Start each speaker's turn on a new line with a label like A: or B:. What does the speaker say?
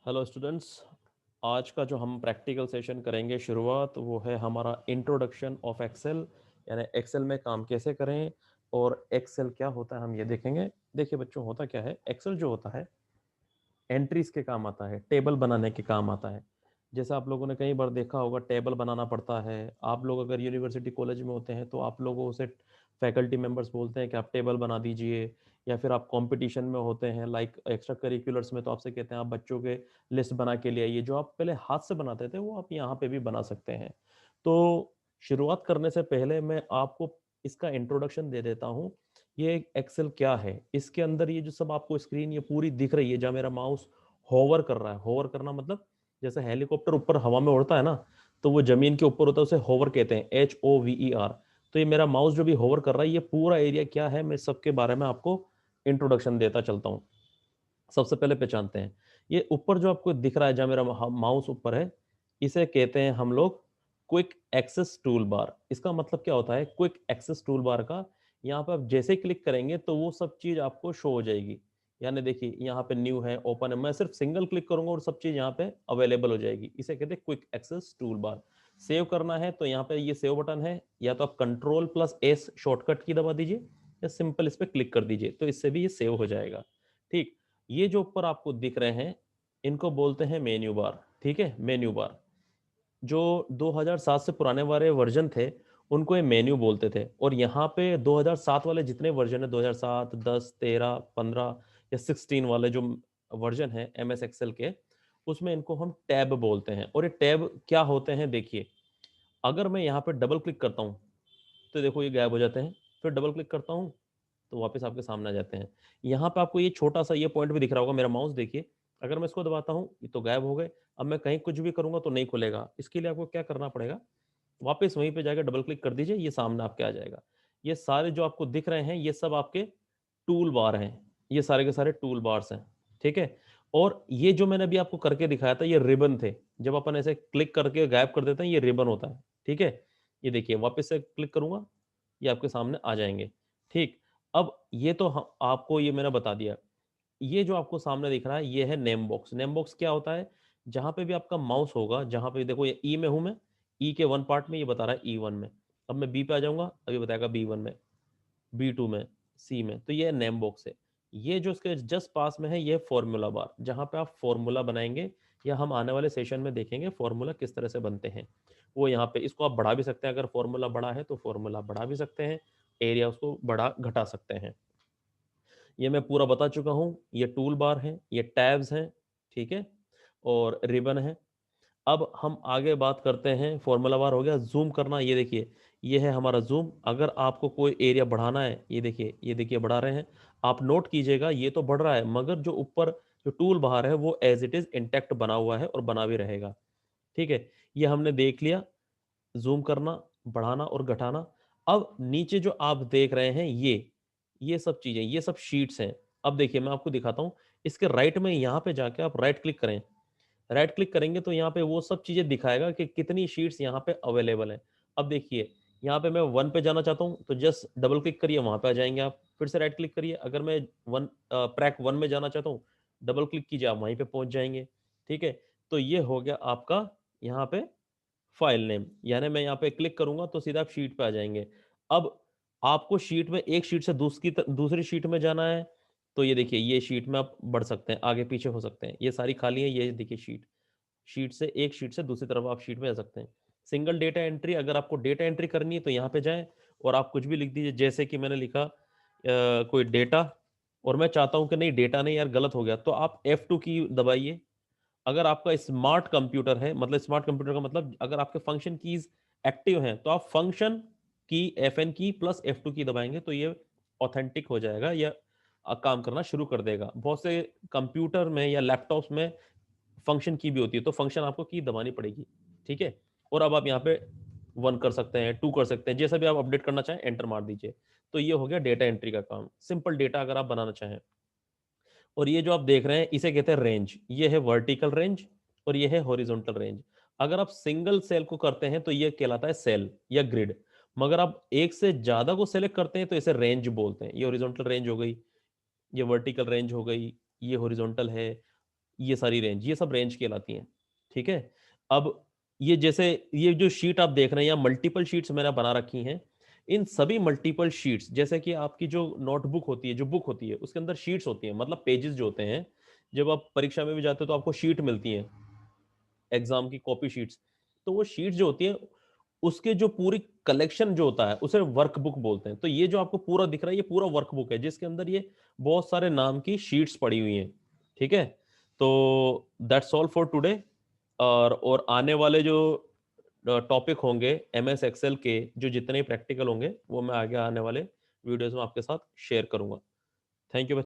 A: Hello students. आज का जो हम प्रैक्टिकल सेशन करेंगे शुरुआत वो है हमारा इंट्रोडक्शन ऑफ एक्सेल, यानी एक्सेल में काम कैसे करें और एक्सेल क्या होता है हम ये देखेंगे। देखिए बच्चों, होता क्या है, एक्सेल जो होता है एंट्रीज के काम आता है, टेबल बनाने के काम आता है। जैसे आप लोगों ने कई बार देखा होगा, टेबल बनाना पड़ता है। आप लोग अगर यूनिवर्सिटी कॉलेज में होते हैं तो आप लोगों से फैकल्टी मेंबर्स बोलते हैं कि आप टेबल बना दीजिए, या फिर आप कंपटीशन में होते हैं लाइक एक्स्ट्रा करिकुलर्स में तो आपसे कहते हैं आप बच्चों के लिस्ट बना के लिए आइए। जो आप पहले हाथ से बनाते थे वो आप यहाँ पे भी बना सकते हैं। तो शुरुआत करने से पहले मैं आपको इसका इंट्रोडक्शन दे देता हूँ। ये एक्सेल क्या है, इसके अंदर ये जो सब आपको स्क्रीन ये पूरी दिख रही है, जहाँ मेरा माउस होवर कर रहा है। होवर करना मतलब जैसे हेलीकॉप्टर ऊपर हवा में उड़ता है ना, तो वो जमीन के ऊपर होता है, उसे होवर कहते हैं, HOVER। तो ये मेरा माउस जो भी होवर कर रहा है, ये पूरा एरिया क्या है, मैं सबके बारे में आपको इंट्रोडक्शन देता चलता हूँ। सबसे पहले पहचानते हैं, ये ऊपर जो आपको दिख रहा है जहां मेरा माउस ऊपर है, इसे कहते हैं हम लोग क्विक एक्सेस टूल बार। इसका मतलब क्या होता है क्विक एक्सेस टूल बार का? यहाँ पे आप जैसे क्लिक करेंगे तो वो सब चीज आपको शो हो जाएगी। यानी देखिए यहाँ पे न्यू है, ओपन है, मैं सिर्फ सिंगल क्लिक करूंगा और सब चीज यहाँ पे अवेलेबल हो जाएगी। इसे कहते हैं quick access tool bar. Save करना है तो यहाँ पे ये सेव बटन है, या तो आप Ctrl+S शॉर्टकट की दबा दीजिए, या सिंपल इस पर क्लिक कर दीजिए, तो इससे भी ये सेव हो जाएगा। ठीक। ये जो ऊपर आपको दिख रहे हैं इनको बोलते हैं मेन्यू बार। ठीक है, मेन्यू बार। जो 2007 से पुराने वाले वर्जन थे उनको ये मेन्यू बोलते थे, और यहाँ पे 2007 वाले जितने वर्जन है, 2007, 10, 13, 15 या 16 वाले जो वर्जन है MS एक्सेल के, उसमें इनको हम टैब बोलते हैं। और ये टैब क्या होते हैं देखिए, अगर मैं यहाँ पे डबल क्लिक करता हूँ तो देखो ये गायब हो जाते हैं, फिर डबल क्लिक करता हूँ तो वापस आपके सामने आ जाते हैं। यहाँ पे आपको ये छोटा सा ये पॉइंट भी दिख रहा होगा, मेरा माउस देखिए, अगर मैं इसको दबाता हूँ ये तो गायब हो गए। अब मैं कहीं कुछ भी करूंगा तो नहीं खुलेगा। इसके लिए आपको क्या करना पड़ेगा, वापस वहीं पे जाकर डबल क्लिक कर दीजिए, ये सामने आपके आ जाएगा। ये सारे जो आपको दिख रहे हैं ये सब आपके टूल बार हैं, ये सारे के सारे टूल बार्स हैं। ठीक है। और ये जो मैंने अभी आपको करके दिखाया था ये रिबन थे, जब अपन ऐसे क्लिक करके गायब कर देते हैं ये रिबन होता है। ठीक है। ये देखिए वापस से क्लिक करूंगा ये आपके सामने आ जाएंगे। ठीक। अब ये तो आपको ये मैंने बता दिया। ये जो आपको सामने दिख रहा है ये है नेम बॉक्स। नेम बॉक्स क्या होता है, जहां पे भी आपका माउस होगा, जहां पे देखो ये ई में हूं मैं, ई के 1 पार्ट में ये बता रहा है E1 में। अब मैं बी पे आ जाऊंगा, अभी बताएगा B1 में, B2 में, सी में, तो ये नेम बॉक्स है। ये जो इसके जस्ट पास में है ये फॉर्मूला बार, जहां पे आप फॉर्मूला बनाएंगे, या हम आने वाले सेशन में देखेंगे फॉर्मूला किस तरह से बनते हैं। वो यहाँ पे, इसको आप बढ़ा भी सकते हैं, अगर फॉर्मूला बड़ा है तो फॉर्मूला बढ़ा भी सकते हैं, एरिया उसको बढ़ा घटा सकते हैं। ये मैं पूरा बता चुका हूँ। ये टूल बार है, ये टैब्स हैं, ठीक है, और रिबन है। अब हम आगे बात करते हैं, फॉर्मूला बार हो गया। जूम करना, ये देखिए ये है हमारा जूम। अगर आपको कोई एरिया बढ़ाना है, ये देखिए बढ़ा रहे हैं, आप नोट कीजिएगा ये तो बढ़ रहा है, मगर जो ऊपर जो टूल बार है वो एज इट इज इंटैक्ट बना हुआ है और बना भी रहेगा। ठीक है। ये हमने देख लिया, जूम करना, बढ़ाना और घटाना। अब नीचे जो आप देख रहे हैं ये सब चीजें, ये सब शीट्स हैं। अब देखिए मैं आपको दिखाता हूं, इसके राइट में यहाँ पे जाके आप राइट क्लिक करें। राइट क्लिक करेंगे तो यहाँ पे वो सब चीजें दिखाएगा कि कितनी शीट्स यहाँ पे अवेलेबल है। अब देखिए यहाँ पे मैं 1 पे जाना चाहता हूँ तो जस्ट डबल क्लिक करिए, वहां पे आ जाएंगे आप। फिर से राइट क्लिक करिए, अगर मैं वन प्रैक 1 में जाना चाहता हूँ, डबल क्लिक कीजिए, आप वहीं पे पहुंच जाएंगे। ठीक है। तो ये हो गया आपका यहाँ पे फाइल नेम, यानी मैं यहाँ पे क्लिक करूंगा तो सीधा आप शीट पे आ जाएंगे। अब आपको शीट में, एक शीट से दूसरी शीट में जाना है, तो ये देखिए ये शीट में आप बढ़ सकते हैं, आगे पीछे हो सकते हैं, ये सारी खाली है। ये देखिए शीट, शीट से एक शीट से दूसरी तरफ आप शीट में जा सकते हैं। सिंगल डेटा एंट्री, अगर आपको डेटा एंट्री करनी है तो यहाँ पे जाएं और आप कुछ भी लिख दीजिए, जैसे कि मैंने लिखा कोई डेटा, और मैं चाहता हूं कि नहीं डेटा नहीं यार गलत हो गया, तो आप F2 की दबाइए। अगर आपका स्मार्ट कंप्यूटर है, मतलब स्मार्ट कंप्यूटर का मतलब अगर आपके फंक्शन कीज एक्टिव हैं, तो आप फंक्शन की FN की प्लस F2 की दबाएंगे तो ये ऑथेंटिक हो जाएगा, या काम करना शुरू कर देगा। बहुत से कंप्यूटर में या लैपटॉप्स में फंक्शन की भी होती है, तो फंक्शन आपको की दबानी पड़ेगी। ठीक है। और अब आप यहाँ पे 1 कर सकते हैं, 2 कर सकते हैं, जैसा भी आप अपडेट करना चाहें एंटर मार दीजिए। तो ये हो गया डेटा एंट्री का काम, सिंपल डेटा अगर आप बनाना चाहें। और ये जो आप देख रहे हैं इसे कहते हैं रेंज, ये है वर्टिकल रेंज और ये है हॉरिजॉन्टल रेंज। अगर आप सिंगल सेल को करते हैं तो ये कहलाता है सेल या ग्रिड, मगर आप एक से ज्यादा को सेलेक्ट करते हैं तो इसे रेंज बोलते हैं। ये हॉरिजॉन्टल रेंज हो गई, ये वर्टिकल रेंज हो गई, ये हॉरिजॉन्टल है, ये सारी रेंज, ये सब रेंज कहलाती हैं, ठीक है। अब ये जैसे ये जो शीट आप देख रहे हैं या मल्टीपल शीट्स मैंने बना रखी हैं, इन सभी मल्टीपल शीट्स, जैसे कि आपकी जो नोटबुक होती है, जो बुक होती है, उसके अंदर शीट्स होती हैं, मतलब पेजेस जो होते हैं। जब आप परीक्षा में भी जाते हो तो आपको शीट मिलती है, एग्जाम की कॉपी शीट्स। तो वो शीट जो होती है, उसके जो पूरी कलेक्शन जो होता है उसे वर्कबुक बोलते हैं। तो ये जो आपको पूरा दिख रहा है, ये पूरा वर्कबुक है, जिसके अंदर ये बहुत सारे नाम की शीट्स पड़ी हुई हैं, ठीक है। तो दैट्स ऑल फॉर टुडे। और आने वाले जो टॉपिक होंगे एमएस एक्सेल के, जो जितने प्रैक्टिकल होंगे वो मैं आगे आने वाले वीडियोस में आपके साथ शेयर करूंगा। Thank you.